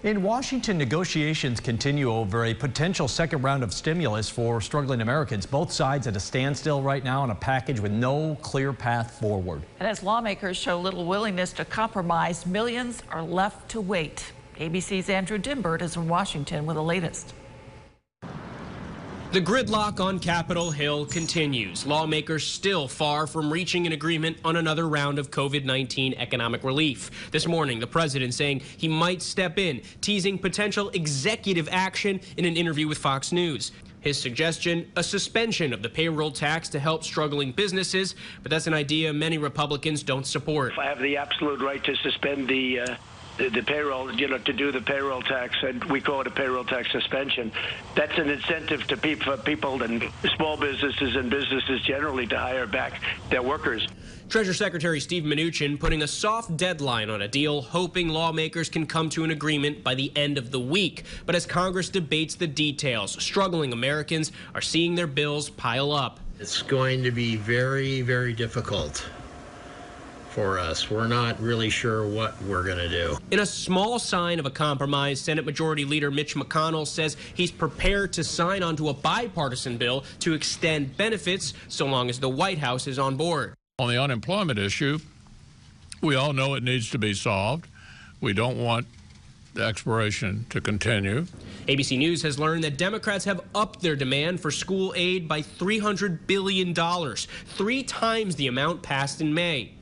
In Washington, negotiations continue over a potential second round of stimulus for struggling Americans. Both sides at a standstill right now on a package with no clear path forward. And as lawmakers show little willingness to compromise, millions are left to wait. ABC's Andrew Dymburt is in Washington with the latest. The gridlock on Capitol Hill continues. Lawmakers still far from reaching an agreement on another round of COVID-19 economic relief. This morning, the president saying he might step in, teasing potential executive action in an interview with Fox News. His suggestion, a suspension of the payroll tax to help struggling businesses, but that's an idea many Republicans don't support. I have the absolute right to suspend the payroll, to do the payroll tax, and we call it a payroll tax suspension. That's an incentive to people and small businesses and businesses generally to hire back their workers. Treasury Secretary Steve Mnuchin putting a soft deadline on a deal, hoping lawmakers can come to an agreement by the end of the week. But as Congress debates the details, struggling Americans are seeing their bills pile up. It's going to be very, very difficult for us. We're not really sure what we're going to do. In a small sign of a compromise, Senate Majority Leader Mitch McConnell says he's prepared to sign onto a bipartisan bill to extend benefits so long as the White House is on board. On the unemployment issue, we all know it needs to be solved. We don't want the expiration to continue. ABC News has learned that Democrats have upped their demand for school aid by $300 billion, 3 times the amount passed in May.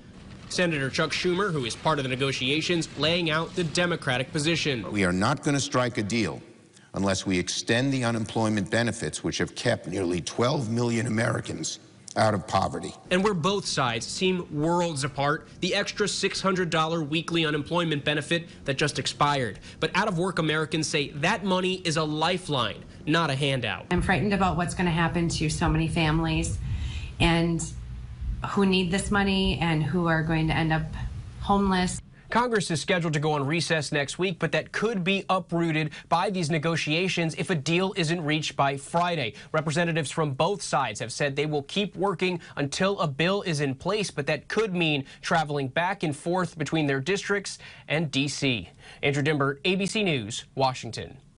Senator Chuck Schumer, who is part of the negotiations, laying out the Democratic position. We are not going to strike a deal unless we extend the unemployment benefits, which have kept nearly 12 million Americans out of poverty. And where both sides seem worlds apart, the extra $600 weekly unemployment benefit that just expired. But out-of-work Americans say that money is a lifeline, not a handout. I'm frightened about what's going to happen to so many families and who need this money and who are going to end up homeless. Congress is scheduled to go on recess next week, but that could be uprooted by these negotiations if a deal isn't reached by Friday. Representatives from both sides have said they will keep working until a bill is in place, but that could mean traveling back and forth between their districts and D.C. Andrew Dymburt, ABC News, Washington.